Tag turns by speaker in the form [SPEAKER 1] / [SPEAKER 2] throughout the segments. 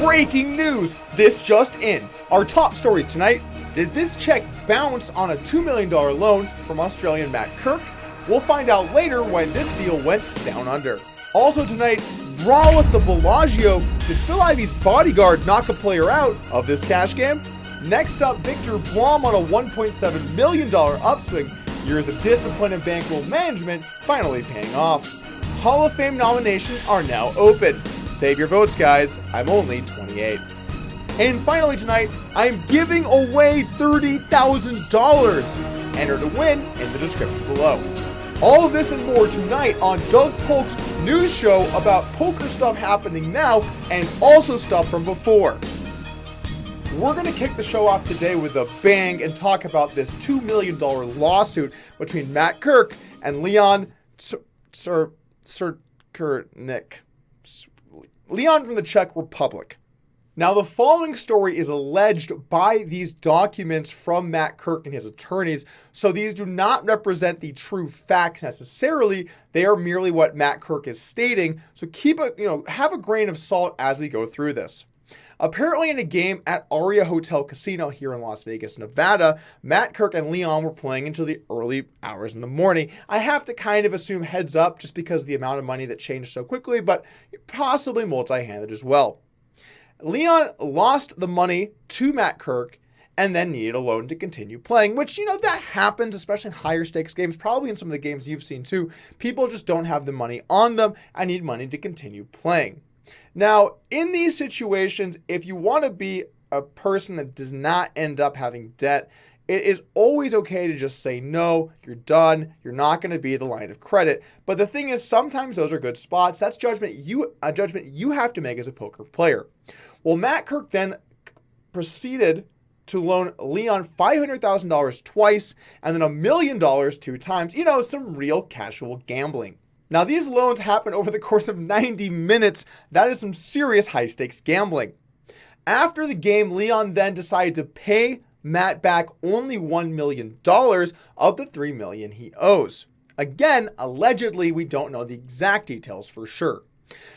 [SPEAKER 1] Breaking news! This just in. Our top stories tonight. Did this check bounce on a $2 million loan from Australian Matt Kirk? We'll find out later why this deal went down under. Also tonight, brawl at the Bellagio. Did Phil Ivey's bodyguard knock a player out of this cash game? Next up, Victor Blom on a $1.7 million upswing. Years of discipline and bankroll management finally paying off. Hall of Fame nominations are now open. Save your votes, guys. I'm only 28. And finally tonight, I'm giving away $30,000. Enter to win in the description below. All of this and more tonight on Doug Polk's news show about poker stuff happening now and also stuff from before. We're going to kick the show off today with a bang and talk about this $2 million lawsuit between Matt Kirk and Leon Tsoukernik. Leon from the Czech Republic. Now, the following story is alleged by these documents from Matt Kirk and his attorneys, so these do not represent the true facts necessarily. They are merely what Matt Kirk is stating, so have a grain of salt as we go through this. Apparently in a game at Aria Hotel Casino here in Las Vegas, Nevada, Matt Kirk and Leon were playing until the early hours in the morning. I have to kind of assume heads up just because of the amount of money that changed so quickly, but possibly multi-handed as well. Leon lost the money to Matt Kirk and then needed a loan to continue playing, which, that happens, especially in higher stakes games, probably in some of the games you've seen too. People just don't have the money on them and need money to continue playing. Now, in these situations, if you want to be a person that does not end up having debt, it is always okay to just say, no, you're done. You're not going to be the line of credit. But the thing is, sometimes those are good spots. That's a judgment you have to make as a poker player. Well, Matt Kirk then proceeded to loan Leon $500,000 twice and then $1 million 2 times. Some real casual gambling. Now, these loans happen over the course of 90 minutes. That is some serious high-stakes gambling. After the game, Leon then decided to pay Matt back only $1 million of the $3 million he owes. Again, allegedly, we don't know the exact details for sure.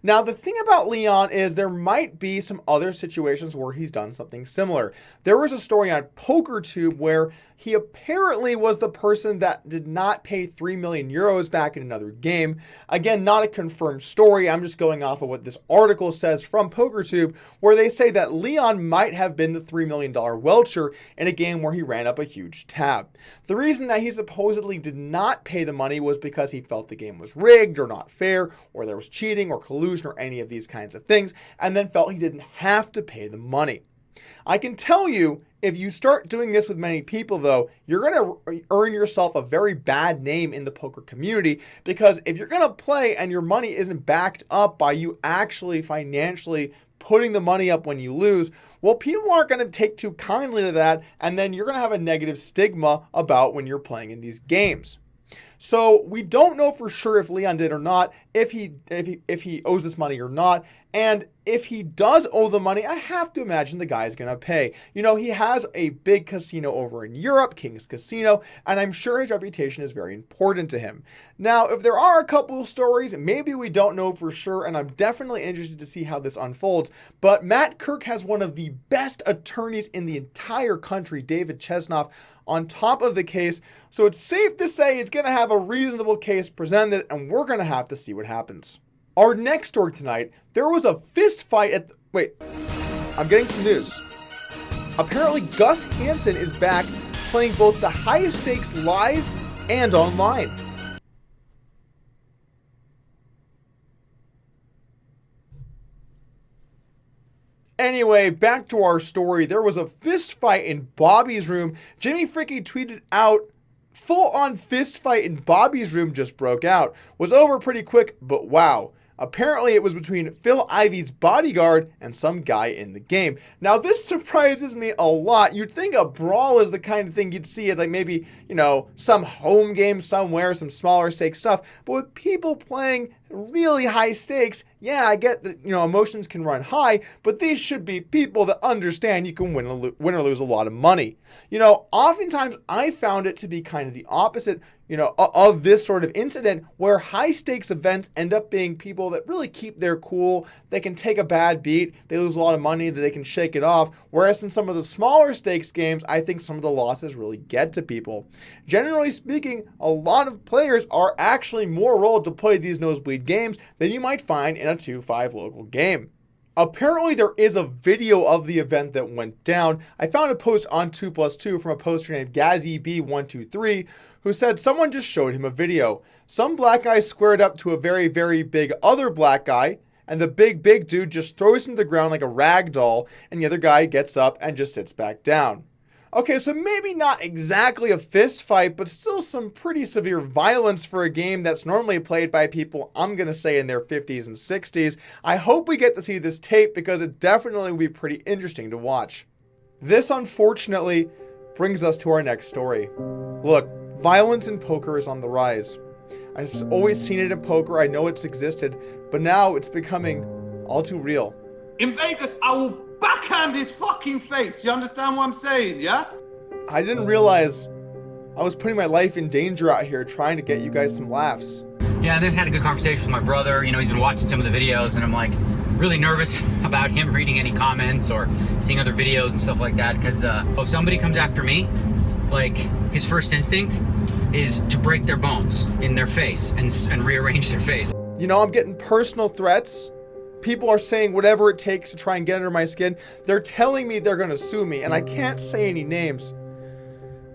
[SPEAKER 1] Now, the thing about Leon is there might be some other situations where he's done something similar. There was a story on PokerTube where he apparently was the person that did not pay 3 million euros back in another game. Again, not a confirmed story. I'm just going off of what this article says from PokerTube, where they say that Leon might have been the $3 million welcher in a game where he ran up a huge tab. The reason that he supposedly did not pay the money was because he felt the game was rigged or not fair, or there was cheating or collusion or any of these kinds of things, and then felt he didn't have to pay the money. I can tell you, if you start doing this with many people, though, you're going to earn yourself a very bad name in the poker community, because if you're going to play and your money isn't backed up by you actually financially putting the money up when you lose, well, people aren't going to take too kindly to that, and then you're going to have a negative stigma about when you're playing in these games. So we don't know for sure if Leon did or not, if he owes this money or not. And if he does owe the money, I have to imagine the guy's going to pay. He has a big casino over in Europe, King's Casino, and I'm sure his reputation is very important to him. Now, if there are a couple of stories, maybe we don't know for sure, and I'm definitely interested to see how this unfolds. But Matt Kirk has one of the best attorneys in the entire country, David Chesnoff, on top of the case. So it's safe to say it's going to have a reasonable case presented, and we're going to have to see what happens. Our next story tonight, there was a fist fight at wait, I'm getting some news. Apparently Gus Hansen is back playing both the highest stakes live and online. Anyway, back to our story. There was a fist fight in Bobby's room. Jimmy Fricke tweeted out, "Full-on fist fight in Bobby's room just broke out. Was over pretty quick, but wow." Apparently, it was between Phil Ivey's bodyguard and some guy in the game. Now, this surprises me a lot. You'd think a brawl is the kind of thing you'd see at maybe, some home game somewhere, some smaller stake stuff. But with people playing really high stakes, yeah, I get that, emotions can run high, but these should be people that understand you can win or lose a lot of money. Oftentimes I found it to be kind of the opposite, of this sort of incident, where high stakes events end up being people that really keep their cool. They can take a bad beat, they lose a lot of money, that they can shake it off. Whereas in some of the smaller stakes games, I think some of the losses really get to people. Generally speaking, a lot of players are actually more rolled to play these nosebleed games than you might find in a 2-5 local game. Apparently there is a video of the event that went down. I found a post on 2plus2 from a poster named GazzyB123 who said someone just showed him a video. Some black guy squared up to a very, very big other black guy, and the big dude just throws him to the ground like a rag doll, and the other guy gets up and just sits back down. Okay, so maybe not exactly a fist fight, but still some pretty severe violence for a game that's normally played by people, I'm going to say, in their 50s and 60s. I hope we get to see this tape because it definitely will be pretty interesting to watch. This, unfortunately, brings us to our next story. Look, violence in poker is on the rise. I've always seen it in poker, I know it's existed, but now it's becoming all too real.
[SPEAKER 2] In Vegas, I will backhand his fucking face. You understand what I'm saying, yeah?
[SPEAKER 1] I didn't realize I was putting my life in danger out here trying to get you guys some laughs.
[SPEAKER 3] Yeah, I've had a good conversation with my brother. He's been watching some of the videos, and I'm like really nervous about him reading any comments or seeing other videos and stuff like that, because if somebody comes after me, like, his first instinct is to break their bones in their face and rearrange their face.
[SPEAKER 1] I'm getting personal threats. People are saying whatever it takes to try and get under my skin. They're telling me they're going to sue me, and I can't say any names,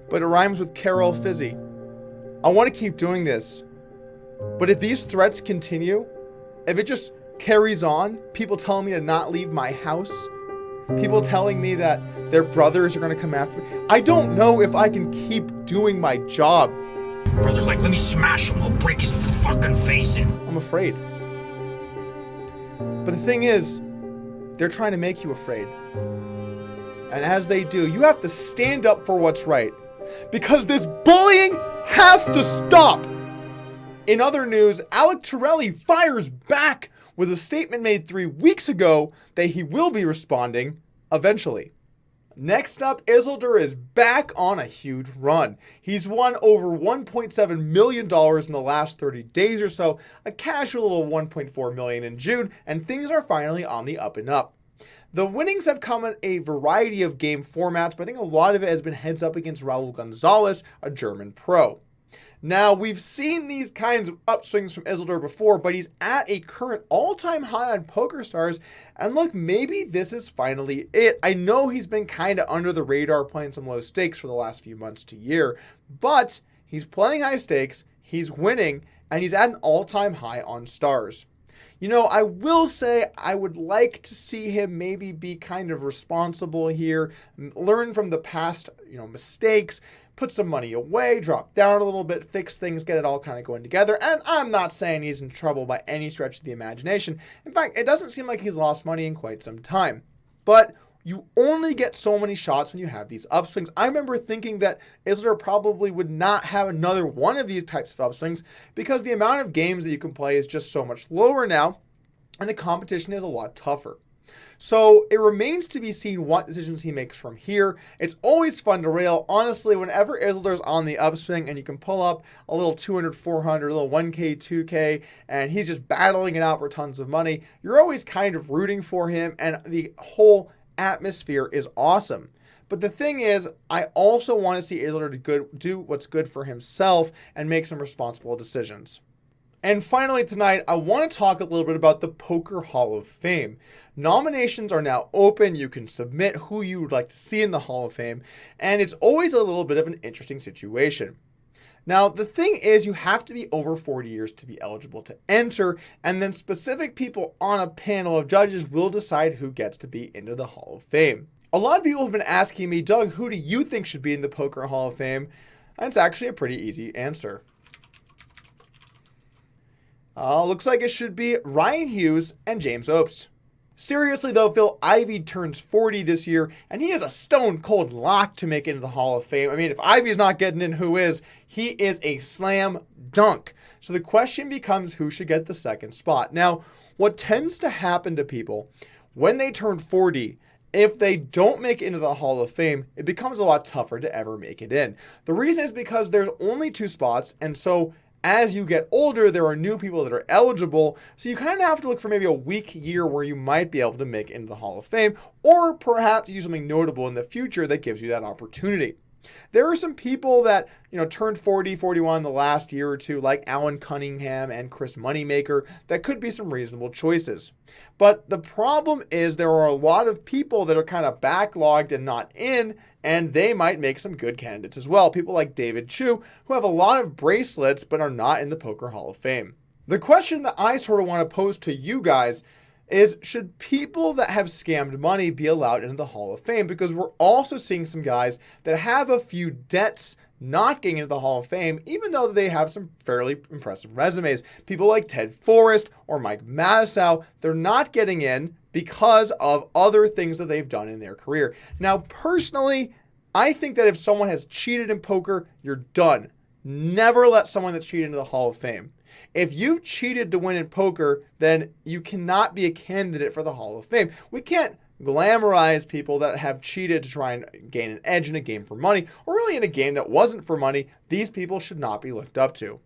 [SPEAKER 1] but it rhymes with Carol Fizzy. I want to keep doing this, but if these threats continue, if it just carries on, people telling me to not leave my house, people telling me that their brothers are going to come after me, I don't know if I can keep doing my job.
[SPEAKER 3] Brother's like, let me smash him, I'll break his fucking face in.
[SPEAKER 1] I'm afraid. But the thing is, they're trying to make you afraid. And as they do, you have to stand up for what's right. Because this bullying has to stop. In other news, Alec Torelli fires back with a statement made 3 weeks ago that he will be responding eventually. Next up, Isildur is back on a huge run. He's won over $1.7 million in the last 30 days or so, a casual little $1.4 million in June, and things are finally on the up and up. The winnings have come in a variety of game formats, but I think a lot of it has been heads up against Raul Gonzalez, a German pro. Now, we've seen these kinds of upswings from Isildur before, but he's at a current all-time high on PokerStars, and look, maybe this is finally it. I know he's been kind of under the radar playing some low stakes for the last few months to year, but he's playing high stakes, he's winning, and he's at an all-time high on stars. I will say I would like to see him maybe be kind of responsible here, learn from the past, mistakes, put some money away, drop down a little bit, fix things, get it all kind of going together. And I'm not saying he's in trouble by any stretch of the imagination. In fact, it doesn't seem like he's lost money in quite some time. But you only get so many shots when you have these upswings. I remember thinking that Isildur probably would not have another one of these types of upswings because the amount of games that you can play is just so much lower now, and the competition is a lot tougher. So it remains to be seen what decisions he makes from here. It's always fun to rail. Honestly, whenever Isildur's on the upswing and you can pull up a little 200, 400, a little 1K, 2K, and he's just battling it out for tons of money, you're always kind of rooting for him, and the whole atmosphere is awesome. But the thing is, I also want to see Isildur do what's good for himself and make some responsible decisions. And finally tonight, I want to talk a little bit about the Poker Hall of Fame. Nominations are now open. You can submit who you would like to see in the Hall of Fame, and it's always a little bit of an interesting situation. Now, the thing is, you have to be over 40 years to be eligible to enter, and then specific people on a panel of judges will decide who gets to be into the Hall of Fame. A lot of people have been asking me, Doug, who do you think should be in the Poker Hall of Fame? And it's actually a pretty easy answer. Looks like it should be Ryan Hughes and James Obst. Seriously though, Phil Ivey turns 40 this year, and he is a stone cold lock to make it into the Hall of Fame. I mean, if Ivey's not getting in, who is? He is a slam dunk. So the question becomes who should get the second spot. Now, what tends to happen to people when they turn 40, if they don't make it into the Hall of Fame, it becomes a lot tougher to ever make it in. The reason is because there's only 2 spots, and so as you get older, there are new people that are eligible, so you kind of have to look for maybe a weak year where you might be able to make it into the Hall of Fame, or perhaps do something notable in the future that gives you that opportunity. There are some people that, turned 40, 41 the last year or two, like Alan Cunningham and Chris Moneymaker, that could be some reasonable choices. But the problem is there are a lot of people that are kind of backlogged and not in, and they might make some good candidates as well. People like David Chu, who have a lot of bracelets but are not in the Poker Hall of Fame. The question that I sort of want to pose to you guys is, should people that have scammed money be allowed into the Hall of Fame? Because we're also seeing some guys that have a few debts not getting into the Hall of Fame, even though they have some fairly impressive resumes. People like Ted Forrest or Mike Matusow, they're not getting in because of other things that they've done in their career. Now, personally, I think that if someone has cheated in poker, you're done. Never let someone that's cheated into the Hall of Fame. If you've cheated to win in poker, then you cannot be a candidate for the Hall of Fame. We can't glamorize people that have cheated to try and gain an edge in a game for money, or really in a game that wasn't for money. These people should not be looked up to.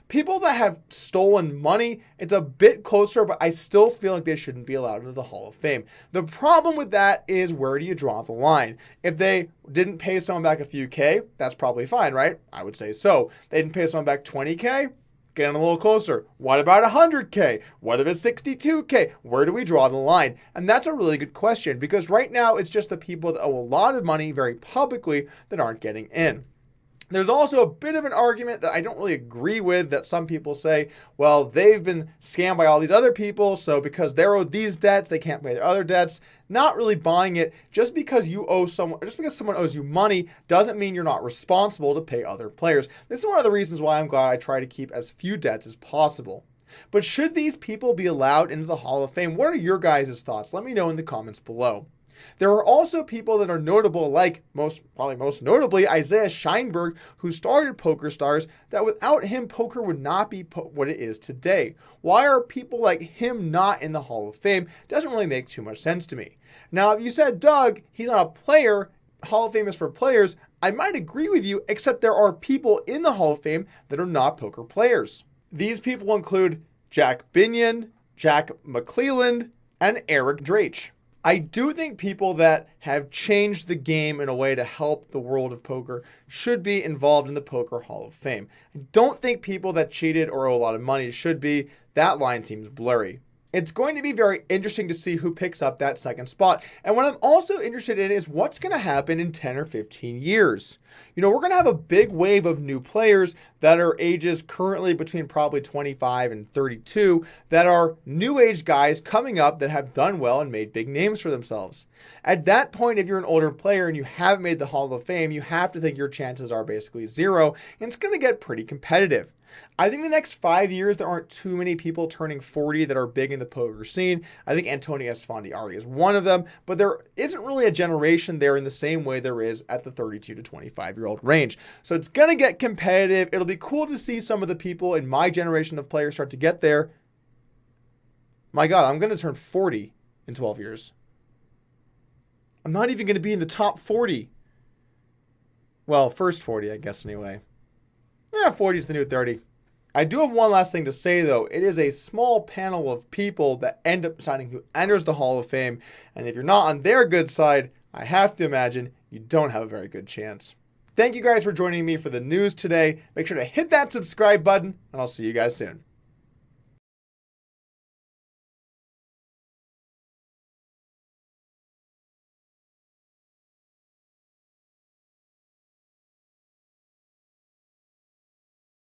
[SPEAKER 1] People that have stolen money, it's a bit closer, but I still feel like they shouldn't be allowed into the Hall of Fame. The problem with that is, where do you draw the line? If they didn't pay someone back a few K, that's probably fine, right? I would say so. They didn't pay someone back 20K? Getting a little closer. What about 100K? What if it's 62K? Where do we draw the line? And that's a really good question, because right now it's just the people that owe a lot of money very publicly that aren't getting in. There's also a bit of an argument that I don't really agree with, that some people say, well, they've been scammed by all these other people, so because they're owed these debts, they can't pay their other debts. Not really buying it. Just because someone owes you money doesn't mean you're not responsible to pay other players. This is one of the reasons why I'm glad I try to keep as few debts as possible. But should these people be allowed into the Hall of Fame? What are your guys' thoughts? Let me know in the comments below. There are also people that are notable, like probably most notably Isaiah Scheinberg, who started PokerStars, that without him, poker would not be what it is today. Why are people like him not in the Hall of Fame? Doesn't really make too much sense to me. Now, if you said, Doug, he's not a player, Hall of Fame is for players, I might agree with you, except there are people in the Hall of Fame that are not poker players. These people include Jack Binion, Jack McClelland, and Eric Drache. I do think people that have changed the game in a way to help the world of poker should be involved in the Poker Hall of Fame. I don't think people that cheated or owe a lot of money should be. That line seems blurry. It's going to be very interesting to see who picks up that second spot. And what I'm also interested in is what's going to happen in 10 or 15 years. We're going to have a big wave of new players that are ages currently between probably 25 and 32 that are new age guys coming up that have done well and made big names for themselves. At that point, if you're an older player and you haven't made the Hall of Fame, you have to think your chances are basically zero, and it's going to get pretty competitive. I think the next 5 years, there aren't too many people turning 40 that are big in the poker scene. I think Antonio Esfandiari is one of them, but there isn't really a generation there in the same way there is at the 32 to 25-year-old range. So it's going to get competitive. It'll be cool to see some of the people in my generation of players start to get there. My God, I'm going to turn 40 in 12 years. I'm not even going to be in the top 40. Well, first 40, I guess, anyway. 40 is the new 30. I do have one last thing to say, though. It is a small panel of people that end up deciding who enters the Hall of Fame. And if you're not on their good side, I have to imagine you don't have a very good chance. Thank you guys for joining me for the news today. Make sure to hit that subscribe button, and I'll see you guys soon.